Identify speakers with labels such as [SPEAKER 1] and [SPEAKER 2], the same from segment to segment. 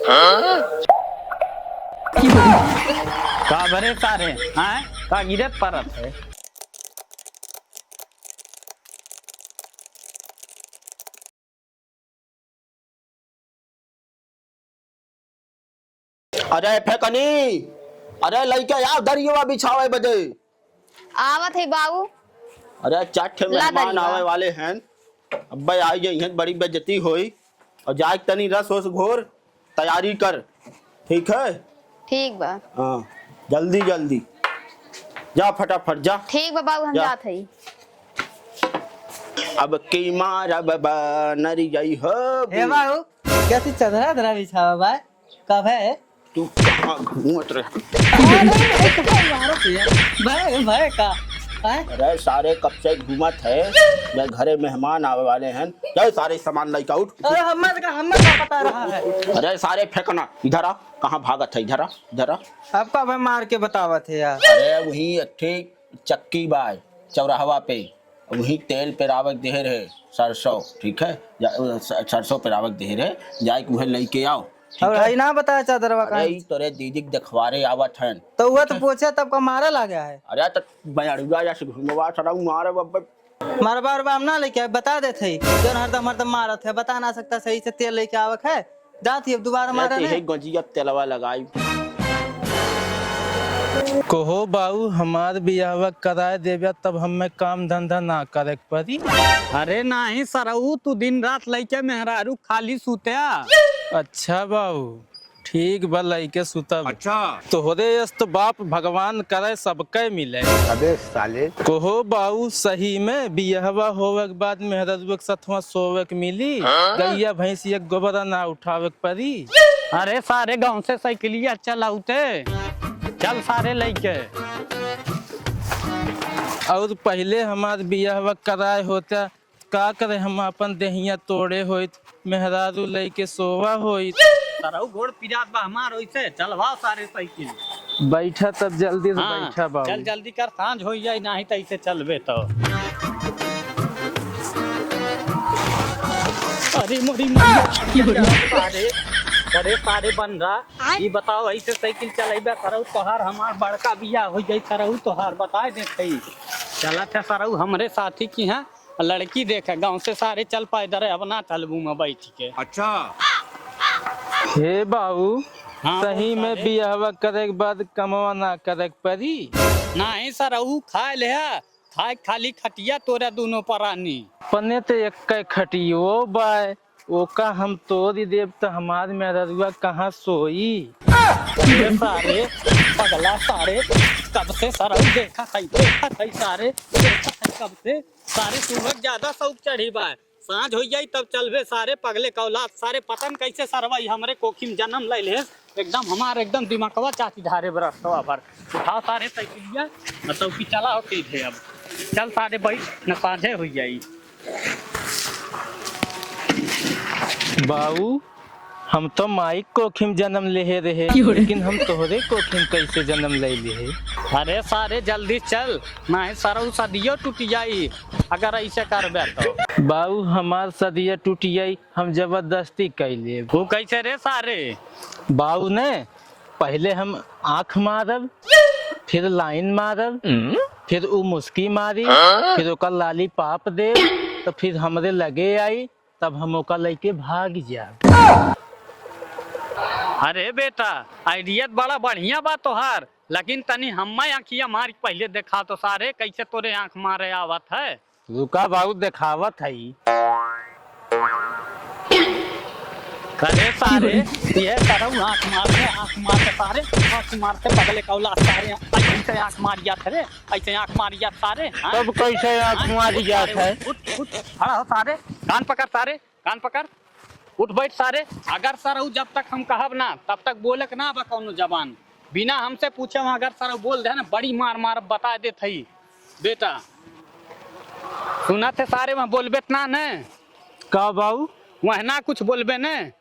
[SPEAKER 1] का भरे सारे हैं का गिरत परत है।
[SPEAKER 2] अरे फेकनी, अरे लइका यार दरियो बिछावे बजे।
[SPEAKER 3] आवत है बाबू।
[SPEAKER 2] अरे चार
[SPEAKER 3] ला
[SPEAKER 2] मेहमान
[SPEAKER 3] दरिया।
[SPEAKER 2] आवे वाले हैं। अब्बे आई जाइए बड़ी बेइज्जती होई और जाए तनी रस वस घोर तैयारी कर, ठीक है?
[SPEAKER 3] ठीक बा।
[SPEAKER 2] हाँ जल्दी जल्दी जा, फटाफट जा।
[SPEAKER 3] ठीक बा बाबू, हम
[SPEAKER 2] जा।
[SPEAKER 3] जात हई।
[SPEAKER 2] अब की मारा बाबा नरी जाई हो।
[SPEAKER 4] हे बाबू, कैसी चदरा धरा बिछावा बा? कब है?
[SPEAKER 2] तू कहाँ घूमत रहे?
[SPEAKER 4] भाई भाई का है?
[SPEAKER 2] अरे सारे कब से घूमत है, मैं घरे मेहमान आवे वाले हैं। जय सारे सामान लेके उठ।
[SPEAKER 4] अरे हमें का पता रहा है।
[SPEAKER 2] अरे सारे फेंकना, इधर आ। कहाँ भागत है? इधर आ, इधर आ।
[SPEAKER 4] आपका भाई मार के बतावत है यार।
[SPEAKER 2] अरे वही अच्छी चक्की बाय चौराहवा पे, वही तेल पेरावक दे रहे सरसों, ठीक है? सरसों पेरावक दे रहे, जाए के वह लेके आओ, ठीक
[SPEAKER 4] और
[SPEAKER 2] है?
[SPEAKER 4] भाई ना बताया चदरवा का।
[SPEAKER 2] अरे तोरे दीदी के देखवारे आवत हैं।
[SPEAKER 4] तो वो तो पूछे तब का मारा ला गया है।
[SPEAKER 2] अरे तो मैं अड़ुआ या से घुमवा सड़ा मारे बब्बे।
[SPEAKER 4] मरबा उरबा हम ना लेके आए, बता देते ही जौन हरदम हरदम मारत है, बता ना सकता सही से तेल लेके आवक है। जाती अब दोबारा मारा
[SPEAKER 2] यही
[SPEAKER 4] नहीं।
[SPEAKER 2] गंजिया तेलवा लगाई।
[SPEAKER 5] कहो बाऊ हमार बियाहवा कराए देवे तब हमें काम धंधा ना करे पड़ी।
[SPEAKER 1] अरे नहीं सरऊ, तू दिन रात लइके मेहरारू खाली सुत्या।
[SPEAKER 5] अच्छा बाऊ ठीक बा लइके सुतब। अच्छा तोहरे यस तो बाप भगवान करे सबके मिले।
[SPEAKER 6] अबे साले
[SPEAKER 5] कहो बाऊ सही में बियाहवा होवे के बाद मेहरारू के साथवा सोवे के मिली। गैया भैंस एक गोबरा ना उठावे के पड़ी।
[SPEAKER 1] अरे सारे गांव से साइकिलिया चलाउते, चल सारे लइके।
[SPEAKER 5] और पहले हमार बियाहवा कराए होता का करे, हम अपन देहिया तोड़े होइत मेहरारू लइके सोवा होइत।
[SPEAKER 1] सरऊ घोड़ पिरात बा हमार ओइसे, चलवा सारे साइकिल।
[SPEAKER 5] बैठा तब जल्दी से
[SPEAKER 1] हाँ,
[SPEAKER 5] बैठा बाबू।
[SPEAKER 1] चल जल्दी कर, सांझ हो जाए नहीं तो ऐसे चलबे तो। अरे मोरी सारे अरे सारे बन रहा ये बताओ, ऐसे साइकिल चलेबे सरऊ तोहार हमार बड़का बिया हो जाए सरऊ तोहार बताए देते। चला थे सरऊ हमरे साथी की है लड़की देखे, गांव से सारे चल पाए दरे, अब ना चलबू मैं बैठ के।
[SPEAKER 6] अच्छा
[SPEAKER 5] हे बाबू
[SPEAKER 1] हाँ,
[SPEAKER 5] सही
[SPEAKER 1] वो
[SPEAKER 5] में
[SPEAKER 1] सारे-
[SPEAKER 5] बियाहवा करे के बाद कमवा ना करे के पड़ी।
[SPEAKER 1] नहीं सरऊ खाए ले खाए खाली खटिया तोरा दोनों परानी।
[SPEAKER 5] पने तो एक खटियो बाय ओका हम तोड़ देव तो हमार मेहरुआ कहाँ सोई।
[SPEAKER 1] ये सारे पगला सारे कब से सरऊ देखा था सारे देखा था कब से सारे सुबह ज्यादा शौक चढ़ी बा, सांझ हो जाई तब चलबे सारे पगले कौलाद सारे पतन कैसे सरवाई हमरे कोखी में जन्म ले ले एकदम हमार एकदम दिमागवा चाची धारे बरसवा भर। उठाओ सारे साइकिलिया मतलब कि चला हो के थे, अब चल सारे बैठ न साझे हो जाई।
[SPEAKER 5] बाबू हम तो माइक कोखिम जन्म ले रहे, लेकिन हम तोहरे कोखिम कैसे जन्म ले लिए।
[SPEAKER 1] अरे सारे जल्दी चल, नहीं सरऊ सदियो टूट जाई अगर ऐसे करबे तो।
[SPEAKER 5] बाबू हमार सदिया टूटियाई हम जबरदस्ती कैले।
[SPEAKER 1] वो कैसे रे सारे?
[SPEAKER 5] बाबू ने पहले हम आँख मारब, फिर लाइन मारब, फिर उ मुस्की मारी, फिर ओका लाली पाप दे, तो फिर हमरे लगे आई, तब हम ओका लेके भाग जाब।
[SPEAKER 1] अरे बेटा आइडिया बड़ा बढ़िया बा तोहार, लेकिन तनी हम्मा आँखिया मार पहले देखा तो सारे कैसे तोरे आँख मारे आवत है।
[SPEAKER 5] रुका बाबू देखावत है।
[SPEAKER 1] अरे सारे ये तरह आँख मारते सारे आँख मारते पगले कौला सारे ऐसे आँख मारिया थे, ऐसे आँख मारिया सारे। हाँ?
[SPEAKER 5] तब कैसे आँख मारी जात है।
[SPEAKER 1] उठ उठ खड़ा हो सारे, कान पकड़ सारे, कान पकड़, उठ बैठ सारे। अगर सर जब तक हम कहब ना तब तक बोलक ना बा कौनो जबान, बिना हमसे पूछे अगर सर बोल दे ना बड़ी मार मार बता दे थई बेटा। सुना थे सारे में बोलबे ना ने
[SPEAKER 5] का बाबू
[SPEAKER 1] वह ना कुछ बोलबे ने।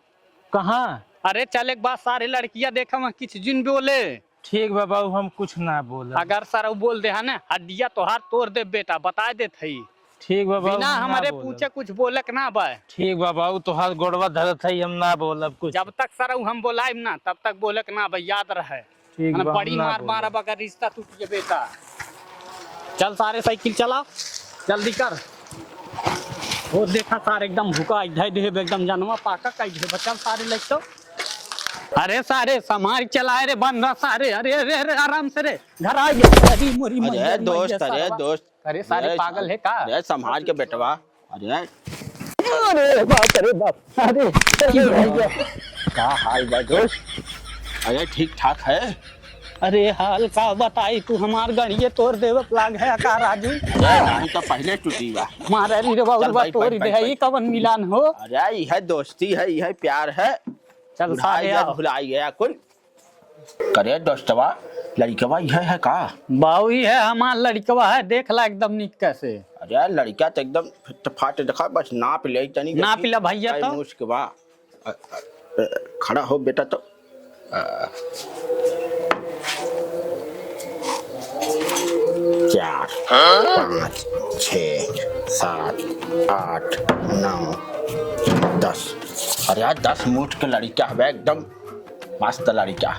[SPEAKER 5] कहाँ?
[SPEAKER 1] अरे चल एक बात सारे लड़कियां देखा वहाँ किस जिन बोले।
[SPEAKER 5] ठीक बा बाबू हम कुछ ना बोला।
[SPEAKER 1] अगर सर बोल दे है ना हड्डिया तोहार तोड़ दे बेटा बता दे थई।
[SPEAKER 5] ठीक बा बाबू,
[SPEAKER 1] बिना
[SPEAKER 5] हम ना
[SPEAKER 1] हमारे
[SPEAKER 5] बोलब।
[SPEAKER 1] पूछे कुछ बोलक ना बा।
[SPEAKER 5] ठीक बा बाबू, तोहार गोड़वा धरत है, हम ना बोलब कुछ।
[SPEAKER 1] जब तक सर हम बोलाइम ना तब तक बोलक ना भाई, याद रहे।
[SPEAKER 5] ठीक
[SPEAKER 1] ना
[SPEAKER 5] बा,
[SPEAKER 1] बड़ी
[SPEAKER 5] हम ना
[SPEAKER 1] मार
[SPEAKER 5] बोलब।
[SPEAKER 1] मार अगर रिश्ता टूट गया बेटा। चल सारे साइकिल चला, जल्दी कर। वो देखा सार एकदम भूखा इधर दे एकदम जानवा पाका का इधर बच्चा सारे लग तो। अरे सारे समार चलाए रे, बन रहा सारे। अरे अरे अरे आराम से रे, घर आ गया। अरे मोरी
[SPEAKER 2] अरे
[SPEAKER 1] मैया,
[SPEAKER 2] दोस्त,
[SPEAKER 1] मैया
[SPEAKER 2] अरे
[SPEAKER 1] सारवा।
[SPEAKER 2] दोस्त,
[SPEAKER 1] अरे सारे पागल है का?
[SPEAKER 2] अरे संभाल के बेटवा। अरे
[SPEAKER 1] अरे बाप, अरे बाप, अरे
[SPEAKER 2] क्या हाल बा दोस्त? अरे ठीक ठाक है?
[SPEAKER 1] अरे हाल का बताई तू, हमार गड़िए तोड़ देव प्लाग है का राजू।
[SPEAKER 2] अरे नहीं तो पहले टूटी बा।
[SPEAKER 1] मारे रे
[SPEAKER 2] चल
[SPEAKER 1] बाबू
[SPEAKER 2] भाई,
[SPEAKER 1] तोड़
[SPEAKER 2] भाई,
[SPEAKER 1] दे,
[SPEAKER 2] भाई,
[SPEAKER 1] ये कवन मिलान हो।
[SPEAKER 2] अरे यह दोस्ती है, यह प्यार है।
[SPEAKER 1] चल
[SPEAKER 2] बुढ़ाई
[SPEAKER 1] सारे
[SPEAKER 2] या
[SPEAKER 1] आओ।
[SPEAKER 2] भुलाई गया कुल। करे दोस्तवा, लड़कवा यह है का?
[SPEAKER 1] बाऊ ही है हमार लड़कवा है, देख ला एकदम निक कैसे।
[SPEAKER 2] अरे लड़का तो एकदम फिट फाट देखा, बस नाप ले तनी।
[SPEAKER 1] नाप ला भैया तो।
[SPEAKER 2] मुश्किल बा। खड़ा हो बेटा तो। चार, 5, 6, 7, 8, 9, 10। अरे यार 10 मुठ के लड़का है एकदम मस्त लड़का।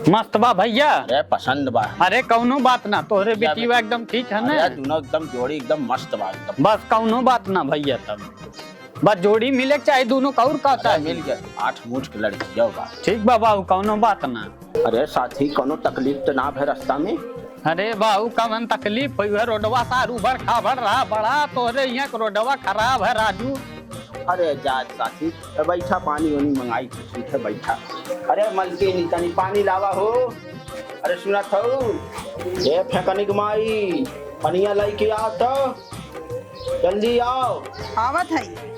[SPEAKER 1] मस्त बा भैया।
[SPEAKER 2] अरे पसंद बा।
[SPEAKER 1] अरे कौनो बात ना, तोहरे बेटी बा एकदम ठीक है
[SPEAKER 2] अरे
[SPEAKER 1] ना।
[SPEAKER 2] दोनों एकदम जोड़ी एकदम मस्त बा एकदम।
[SPEAKER 1] बस कौनो बात ना भैया, तब बस जोड़ी मिले के चाहे दोनों कौर का
[SPEAKER 2] अरे
[SPEAKER 1] चाहिए।
[SPEAKER 2] मिल गया 8 मुठ के लड़की जाओ बा।
[SPEAKER 1] ठीक बा बाबू, कौनो बात ना।
[SPEAKER 2] अरे साथी कोनो तकलीफ तो ना है रास्ता में?
[SPEAKER 1] अरे बाबू कवन तकलीफ हुई है, रोडवा सारू भर खाभर रहा बड़ा, तोहरे यहाँ के रोडवा खराब है राजू।
[SPEAKER 2] अरे जा साथी, बैठा पानी वानी मंगाई थी, ठीक है बैठा। अरे मलकी नी तनी पानी लावा हो। अरे सुना था ये फेंकनी की माई पनिया लाई के आओ तो जल्दी आओ।
[SPEAKER 6] आवत है।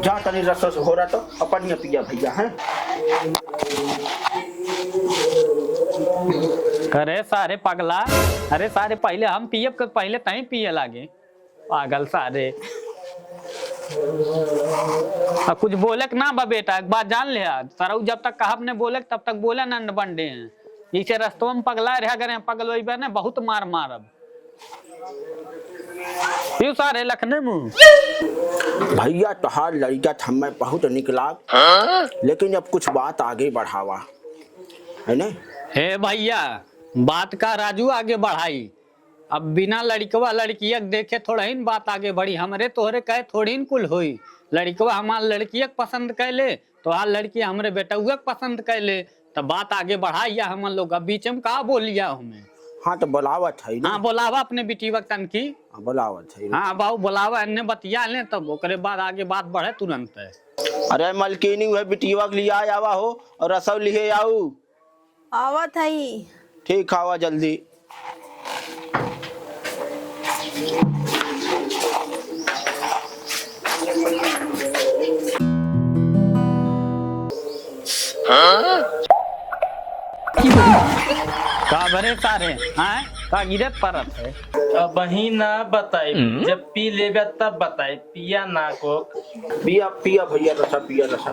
[SPEAKER 2] जा तनी रस हो रहा तो अपन पिया भैया है।
[SPEAKER 1] अरे सारे पगला, अरे सारे पहले हम पिए पहले तही पिए लागे पागल सारे। अब कुछ बोलक ना बा बेटा, एक बात जान ले, सरऊ जब तक कहा ने बोलक तब तक बोला ना बंडे हैं। इसे रस्तों में पगला रहा करे, पगल वही ने बहुत मार मारब। क्यों सारे लखने मुंह
[SPEAKER 2] भैया तोहार लड़का थम्मे बहुत निकला, लेकिन अब कुछ बात आगे बढ़ावा है ने।
[SPEAKER 1] हे भैया बात का राजू आगे बढ़ाई। अब बिना लड़कवा लड़किया देखे थोड़ा ही बात आगे बढ़ी, हमरे तोहरे कहे थोड़ी न कुल हुई। लड़कवा हमार लड़किया पसंद कैले, तोहार लड़की हमरे बेटुआ पसंद कैले, तो बात आगे बढ़ाइया हम लोग। अब बीच में का बोलिया हमें।
[SPEAKER 2] हाँ तो बुलावत है ना।
[SPEAKER 1] हाँ बोलावा अपने बेटी वक्तन की।
[SPEAKER 2] हाँ, बुलावत है।
[SPEAKER 1] हाँ बाबू बुलावा, अन्य बतिया ले तब ओकरे बाद आगे बात बढ़े तुरंत है।
[SPEAKER 2] अरे मलकिनी वह बिटिया के लिया आवा हो और रसव लिए आऊ।
[SPEAKER 6] आवत है।
[SPEAKER 2] ठीक आवा जल्दी।
[SPEAKER 1] का भरे सारे हैं का गिरत परत है।
[SPEAKER 5] अब वही ना बताई, जब पी लेबे तब बताई, पिया ना को।
[SPEAKER 2] पिया पिया भैया रसा, पिया रसा।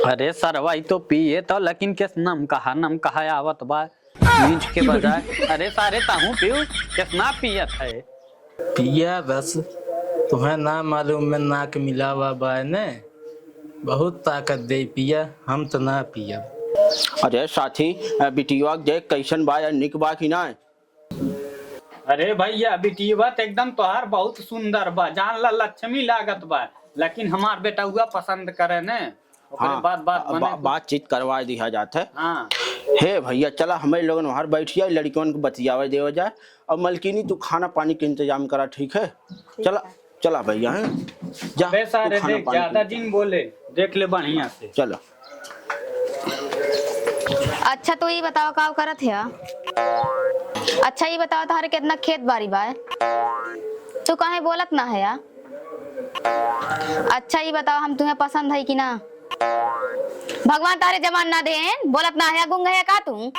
[SPEAKER 1] अरे सरवाई तो पिए तो, लेकिन किस नम कहा आवत बा मीठ के बजाय। अरे सारे ताहू पियो किस ना पियत है।
[SPEAKER 5] पिया बस, तुम्हें ना मालूम में नाक मिलावा बा ने, बहुत ताकत दे पिया, हम तो ना पिया।
[SPEAKER 2] अरे साथी बिटिया देख कैसन बा, निक बा कि ना?
[SPEAKER 1] अरे भैया बिटिया तो एकदम तोहार बहुत सुंदर बा, जान ला लक्ष्मी लागत बा, लेकिन हमार बेटा हुआ पसंद करे ने।
[SPEAKER 2] हाँ, बातचीत करवा दिया जाता है।
[SPEAKER 1] हाँ
[SPEAKER 2] हे भैया चला हमें लोगन वहाँ बैठिया, लड़कियों को बतियावे देव जाए। और मलकिनी तू खाना पानी के इंतजाम करा, ठीक है? चला चला भैया है जा।
[SPEAKER 1] बे सारे
[SPEAKER 2] तू खाना
[SPEAKER 1] देख
[SPEAKER 2] पानी
[SPEAKER 1] ज्यादा दिन बोले, देख ले बढ़िया से।
[SPEAKER 2] चलो।
[SPEAKER 3] अच्छा तो ये बताओ का करत है। अच्छा ये बताओ तुम्हारे कितना खेत बाड़ी बा है? तू काहे बोलत ना है यार? अच्छा ये बताओ हम तुम्हें पसंद है कि ना? भगवान तारे जवान ना दे बोलत ना है गुंग है का तू।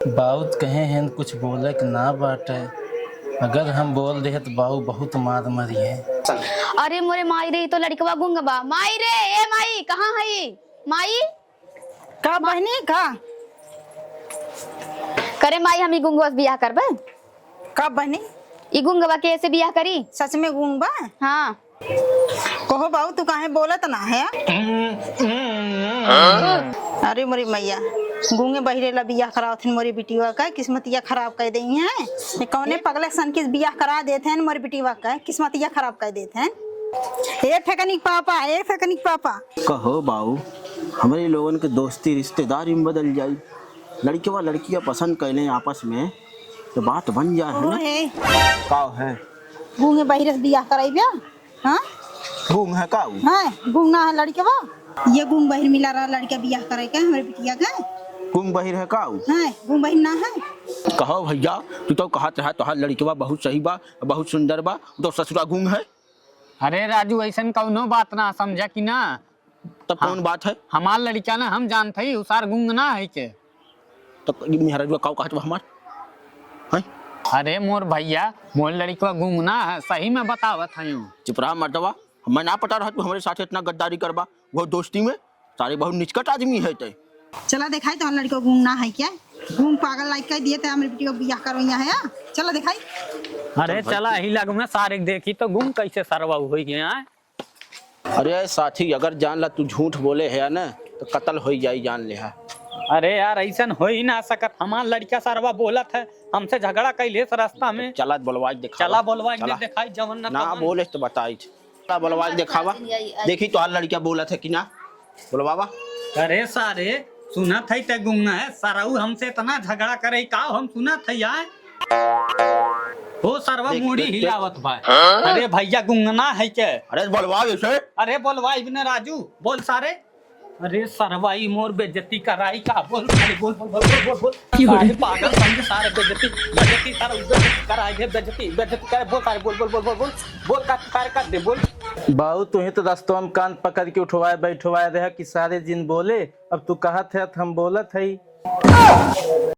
[SPEAKER 5] बहुत कहे हैं कुछ बोले कि ना बाटे, अगर हम बोल दे तो बाऊ बहुत मार मरी है।
[SPEAKER 3] अरे मोरे माई रे तो लड़कवा गुंग बा। माई रे ए माई कहाँ है माई?
[SPEAKER 6] का बहनी का
[SPEAKER 3] करे माई हम ई गुंगवा से बियाह करबे।
[SPEAKER 6] का बहनी
[SPEAKER 3] ई गुंगवा के ऐसे बियाह करी?
[SPEAKER 6] सच में गूंग बा?
[SPEAKER 3] हाँ
[SPEAKER 6] कहो बाबू तू काहे बोलत ना है? अरे मोरी मैया गूंगे बहिरे ला बियाह करावथिन मोरी बिटिया का किस्मतिया खराब कर देई हैं। ये कौने पगले सन के बियाह करा देते हैं मोरी बिटिया का किस्मतिया खराब कर देते हैं। ए फेकनिक पापा
[SPEAKER 2] कहो बाऊ हमारे लोगन के दोस्ती रिश्तेदारी में बदल जाई, लड़के व लड़कियां पसंद कैले आपस में तो बात बन जाए है ना।
[SPEAKER 6] हे
[SPEAKER 2] का है
[SPEAKER 6] गूंगे बहिरे से बियाह कराइबे? हाँ
[SPEAKER 2] घूम है का
[SPEAKER 6] है गूंग ना है लड़के बा। ये गूंग बहिर मिला रहा लड़का बियाह करे के हमारे बिटिया का।
[SPEAKER 2] घूम बहिर है का
[SPEAKER 6] है गूंग बहिर ना है।
[SPEAKER 2] कहो भैया तू तो कहत है तोहार लड़केवा बहुत सही बा बहुत सुंदर बा, तो ससुरा घूम है।
[SPEAKER 1] अरे राजू ऐसा कौनो बात ना समझा कि ना।
[SPEAKER 2] तब कौन बात है?
[SPEAKER 1] हमार लड़का ना हम जानते ही उसार गुंग ना है के।
[SPEAKER 2] तब मेहरा जो काऊ कहत बा हमार हैं?
[SPEAKER 1] अरे मोर भैया मोर लड़का गुंग ना है सही में बतावत है।
[SPEAKER 2] चिपरा मर्दवा मैं ना पता रहा तू हमारे साथ इतना गद्दारी करबा, वो दोस्ती में सारे बहुत निचकट आदमी है ते।
[SPEAKER 6] चला दिखाई तो लड़के गूंग ना है क्या? गूंग पागल लाइक कर दिए थे हमारे बिटिया बियाह करो यहाँ है। चला दिखाई।
[SPEAKER 1] अरे चला ही लग में सारे देखी तो गुंग कैसे सरवा हुई है।
[SPEAKER 2] अरे साथी अगर जान ला तू झूठ बोले है ना तो कत्ल हो जाई जान ले है।
[SPEAKER 1] अरे यार ऐसा हो ही ना सकत। हमार लड़का सरवा बोलत है हमसे झगड़ा कैले रास्ता में।
[SPEAKER 2] चला बोलवाज दिखा,
[SPEAKER 1] चला बोलवा दिखाई जवन
[SPEAKER 2] ना बोले तो बताई चला बोलवाज दिखावा देखी तो लड़किया बोलत है कि ना बोलवावा।
[SPEAKER 1] अरे सारे सुना था ते गुंग है सराऊ हमसे इतना झगड़ा करे का हम सुना था यार। हो सरवा मुड़ी हिलावत भाई। अरे भैया गुंगना है के?
[SPEAKER 2] अरे बोलवा ऐसे।
[SPEAKER 1] अरे बोलवा इबने राजू बोल सारे। अरे सरवाई मोर बेइज्जती कराई का बोल सारे बोल बोल बोल बोल बोल सारे पागल समझ सारे बेइज्जती सारा बेइज्जती कराई दे बेइज्जती करे बोल सारे बोल बोल बोल बोल बोल बोल का सारे कर दे बोल।
[SPEAKER 5] बाऊ तू ही तो रास्तों में कान पकड़ के उठवाए बैठवाए रहे कि सारे जिन बोले, अब तू कहत है हम बोलत है।